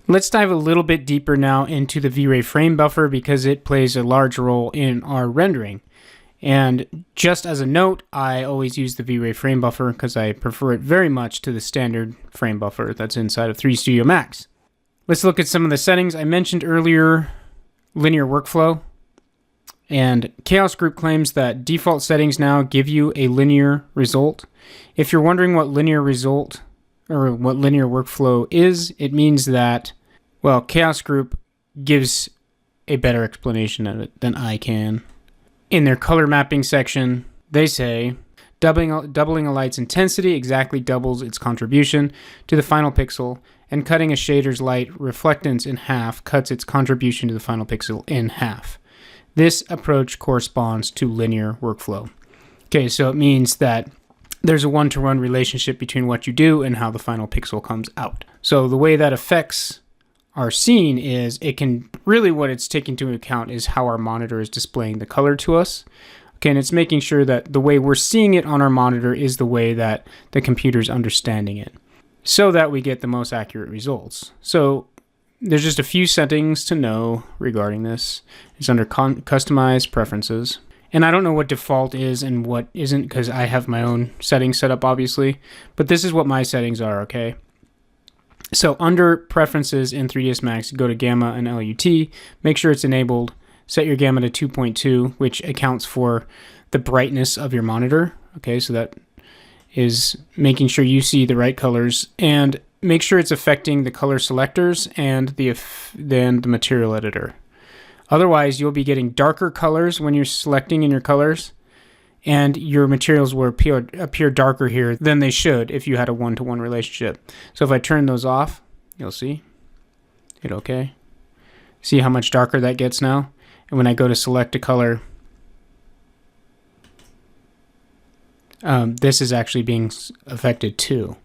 Let's dive a little bit deeper now into the V-Ray frame buffer because it plays a large role in our rendering. And just as a note, I always use the V-Ray frame buffer because I prefer it very much to the standard frame buffer that's inside of 3ds-Max. Let's look at some of the settings. I mentioned earlier linear workflow, and Chaos Group claims that default settings now give you a linear result. If you're wondering what linear result or what linear workflow is, it means that, well, Chaos Group gives a better explanation of it than I can. In their color mapping section, they say, doubling a light's intensity exactly doubles its contribution to the final pixel, and cutting a shader's light reflectance in half cuts its contribution to the final pixel in half. This approach corresponds to linear workflow. Okay, so it means that there's a one-to-one relationship between what you do and how the final pixel comes out. So the way that affects our scene is what it's taking into account is how our monitor is displaying the color to us. Okay, and it's making sure that the way we're seeing it on our monitor is the way that the computer's understanding it, so that we get the most accurate results. So there's just a few settings to know regarding this. It's under Customize Preferences. And I don't know what default is and what isn't because I have my own settings set up, obviously. But this is what my settings are, okay? So under Preferences in 3ds-Max, go to Gamma and LUT. Make sure it's enabled. Set your Gamma to 2.2, which accounts for the brightness of your monitor. Okay, so that is making sure you see the right colors. And make sure it's affecting the color selectors and then the material editor. Otherwise, you'll be getting darker colors when you're selecting in your colors, and your materials will appear darker here than they should if you had a one-to-one relationship. So if I turn those off, you'll see. Hit OK. See how much darker that gets now? And when I go to select a color, this is actually being affected too.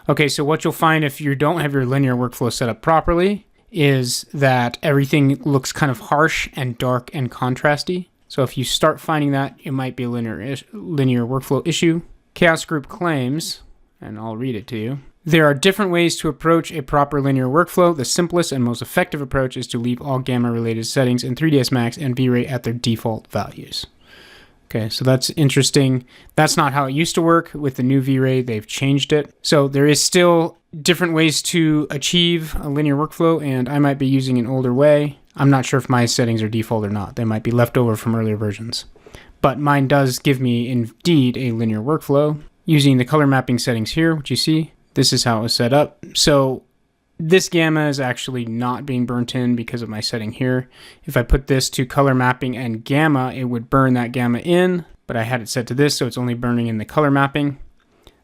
Okay, so what you'll find if you don't have your linear workflow set up properly is that everything looks kind of harsh and dark and contrasty. So if you start finding that, it might be a linear workflow issue. Chaos Group claims, and I'll read it to you, there are different ways to approach a proper linear workflow. The simplest and most effective approach is to leave all gamma-related settings in 3ds-Max and V-Ray at their default values. Okay, so that's interesting. That's not how it used to work. With the new V-Ray, they've changed it. So there is still different ways to achieve a linear workflow, and I might be using an older way. I'm not sure if my settings are default or not. They might be left over from earlier versions. But mine does give me, indeed, a linear workflow. Using the color mapping settings here, which you see, this is how it was set up. So this gamma is actually not being burnt in because of my setting here. If I put this to color mapping and gamma, it would burn that gamma in, but I had it set to this, so it's only burning in the color mapping.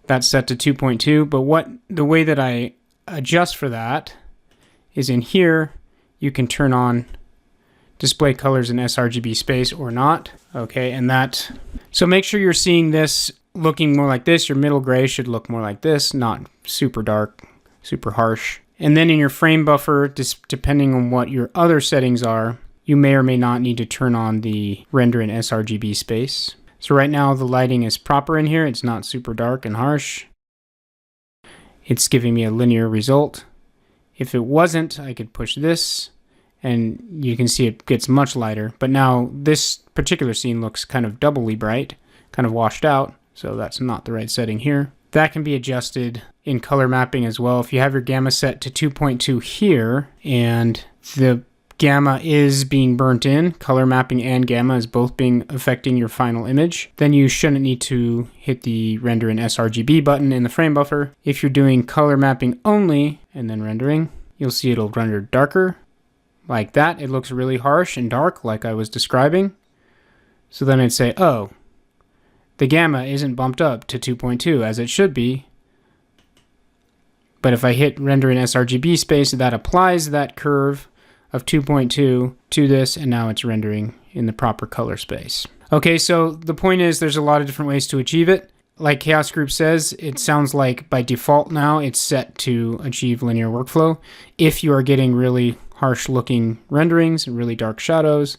That's set to 2.2, but the way that I adjust for that is in here, you can turn on display colors in sRGB space or not. Okay, and so make sure you're seeing this looking more like this. Your middle gray should look more like this, not super dark, super harsh. And then in your frame buffer, depending on what your other settings are, you may or may not need to turn on the render in sRGB space. So right now the lighting is proper in here. It's not super dark and harsh. It's giving me a linear result. If it wasn't, I could push this and you can see it gets much lighter. But now this particular scene looks kind of doubly bright, kind of washed out. So that's not the right setting here. That can be adjusted in color mapping as well. If you have your gamma set to 2.2 here and the gamma is being burnt in, color mapping and gamma is both affecting your final image, then you shouldn't need to hit the render in sRGB button in the frame buffer. If you're doing color mapping only and then rendering, you'll see it'll render darker like that. It looks really harsh and dark like I was describing. So then I'd say, oh, the gamma isn't bumped up to 2.2 as it should be. But if I hit render in sRGB space, that applies that curve of 2.2 to this, and now it's rendering in the proper color space. Okay, so the point is there's a lot of different ways to achieve it. Like Chaos Group says, it sounds like by default now it's set to achieve linear workflow. If you are getting really harsh looking renderings and really dark shadows,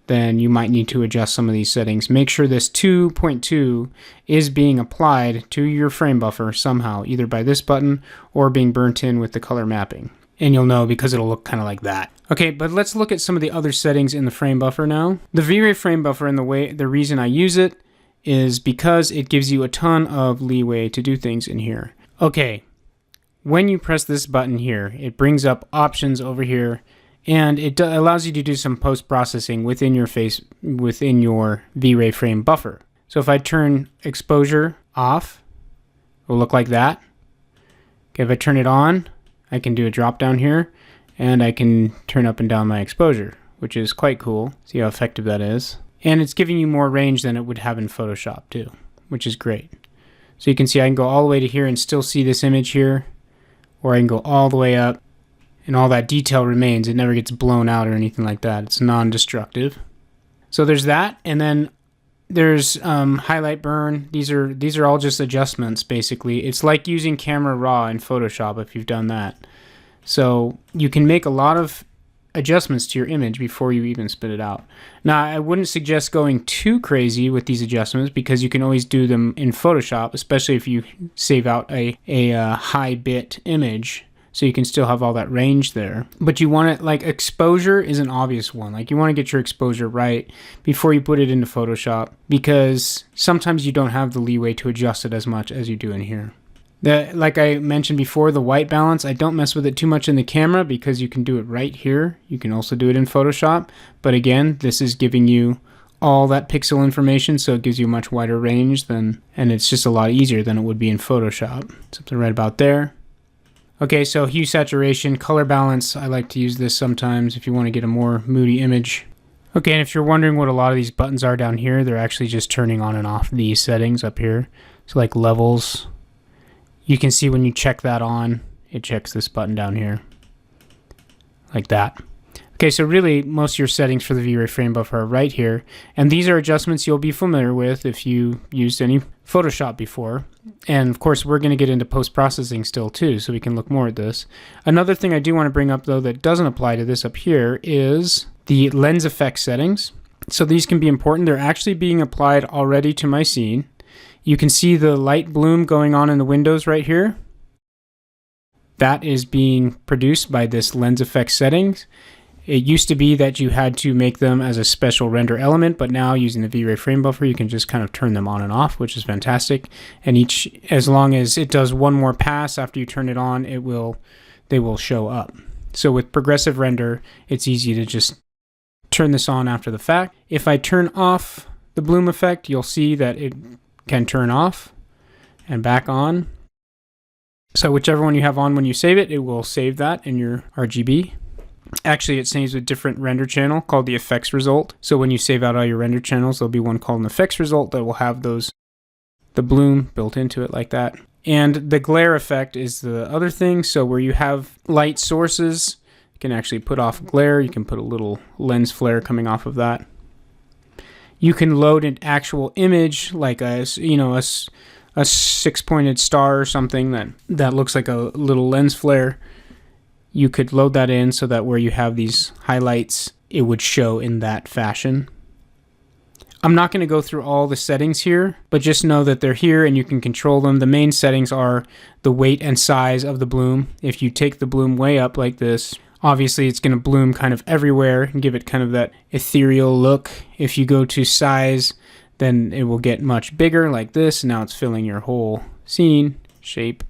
then you might need to adjust some of these settings. Make sure this 2.2 is being applied to your frame buffer somehow, either by this button or being burnt in with the color mapping. And you'll know because it'll look kind of like that. Okay, but let's look at some of the other settings in the frame buffer now. The V-Ray frame buffer, and the reason I use it is because it gives you a ton of leeway to do things in here. Okay, when you press this button here, it brings up options over here, and it allows you to do some post-processing within your V-Ray frame buffer. So if I turn exposure off, it will look like that. Okay, if I turn it on, I can do a drop down here, and I can turn up and down my exposure, which is quite cool. See how effective that is. And it's giving you more range than it would have in Photoshop too, which is great. So you can see I can go all the way to here and still see this image here, or I can go all the way up and all that detail remains. It never gets blown out or anything like that. It's non-destructive. So there's that, and then there's highlight burn. These are all just adjustments basically. It's like using Camera Raw in Photoshop if you've done that. So you can make a lot of adjustments to your image before you even spit it out. Now, I wouldn't suggest going too crazy with these adjustments because you can always do them in Photoshop, especially if you save out a high bit image, so you can still have all that range there. But you want it, like exposure is an obvious one. Like you want to get your exposure right before you put it into Photoshop, because sometimes you don't have the leeway to adjust it as much as you do in here. Like I mentioned before, the white balance, I don't mess with it too much in the camera because you can do it right here. You can also do it in Photoshop. But again, this is giving you all that pixel information, so it gives you a much wider range and it's just a lot easier than it would be in Photoshop. Something right about there. Okay, so hue saturation, color balance, I like to use this sometimes if you want to get a more moody image. Okay, and if you're wondering what a lot of these buttons are down here, they're actually just turning on and off these settings up here. So like levels, you can see when you check that on, it checks this button down here, like that. Okay, so really most of your settings for the V-Ray frame buffer are right here, and these are adjustments you'll be familiar with if you used any Photoshop before. And of course, we're going to get into post-processing still too, so we can look more at this. Another thing I do want to bring up though that doesn't apply to this up here is the lens effect settings. So these can be important. They're actually being applied already to my scene. You can see the light bloom going on in the windows right here. That is being produced by this lens effect settings. It used to be that you had to make them as a special render element, but now using the V-Ray frame buffer, you can just kind of turn them on and off, which is fantastic. And as long as it does one more pass after you turn it on, they will show up. So with progressive render, it's easy to just turn this on after the fact. If I turn off the bloom effect, you'll see that it can turn off and back on. So whichever one you have on when you save it, it will save that in your RGB. Actually, it saves a different render channel called the effects result. So when you save out all your render channels, there'll be one called an effects result that will have the bloom built into it like that. And the glare effect is the other thing. So where you have light sources, you can actually put off glare. You can put a little lens flare coming off of that. You can load an actual image like a 6-pointed star or something that looks like a little lens flare. You could load that in so that where you have these highlights, it would show in that fashion. I'm not going to go through all the settings here, but just know that they're here and you can control them. The main settings are the weight and size of the bloom. If you take the bloom way up like this, obviously it's going to bloom kind of everywhere and give it kind of that ethereal look. If you go to size, then it will get much bigger like this. Now it's filling your whole scene shape.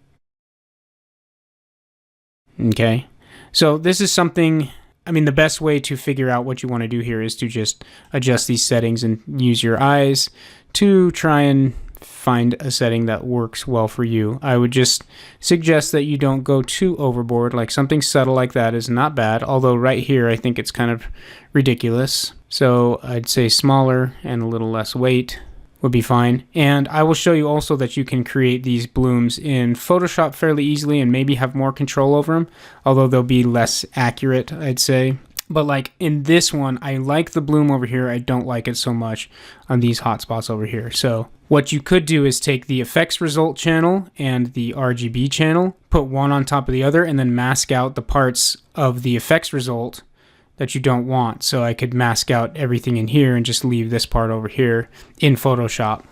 Okay. So this is something, I mean, the best way to figure out what you want to do here is to just adjust these settings and use your eyes to try and find a setting that works well for you. I would just suggest that you don't go too overboard. Like something subtle like that is not bad, although right here I think it's kind of ridiculous. So I'd say smaller and a little less weight would be fine. And I will show you also that you can create these blooms in Photoshop fairly easily and maybe have more control over them, although they'll be less accurate, I'd say. But like in this one, I like the bloom over here. I don't like it so much on these hotspots over here. So what you could do is take the effects result channel and the RGB channel, put one on top of the other, and then mask out the parts of the effects result that you don't want. So I could mask out everything in here and just leave this part over here in Photoshop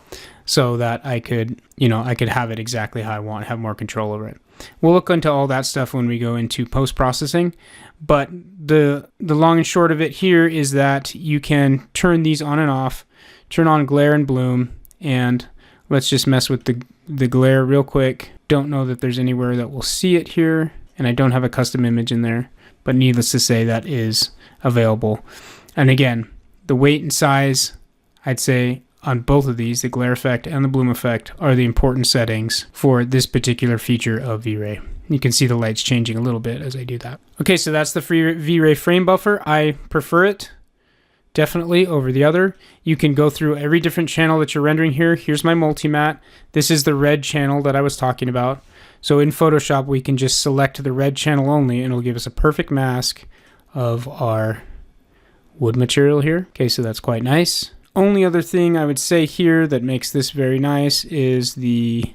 so that I could, I could have it exactly how I want, have more control over it. We'll look into all that stuff when we go into post-processing, but the long and short of it here is that you can turn these on and off, turn on glare and bloom, and let's just mess with the glare real quick. Don't know that there's anywhere that we'll see it here, and I don't have a custom image in there, but needless to say that is available. And again, the weight and size, I'd say on both of these, the glare effect and the bloom effect, are the important settings for this particular feature of V-Ray. You can see the lights changing a little bit as I do that. Okay, so that's the free V-Ray frame buffer. I prefer it definitely over the other. You can go through every different channel that you're rendering here. Here's my multi-matte. This is the red channel that I was talking about. So in Photoshop, we can just select the red channel only, and it'll give us a perfect mask of our wood material here. Okay, so that's quite nice. Only other thing I would say here that makes this very nice is the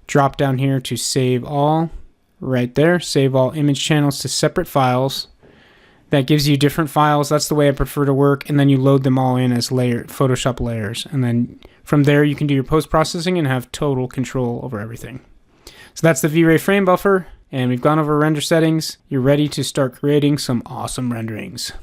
drop down here to save all. Right there, save all image channels to separate files. That gives you different files. That's the way I prefer to work. And then you load them all in as Photoshop layers. And then from there, you can do your post-processing and have total control over everything. So that's the V-Ray frame buffer. And we've gone over render settings. You're ready to start creating some awesome renderings.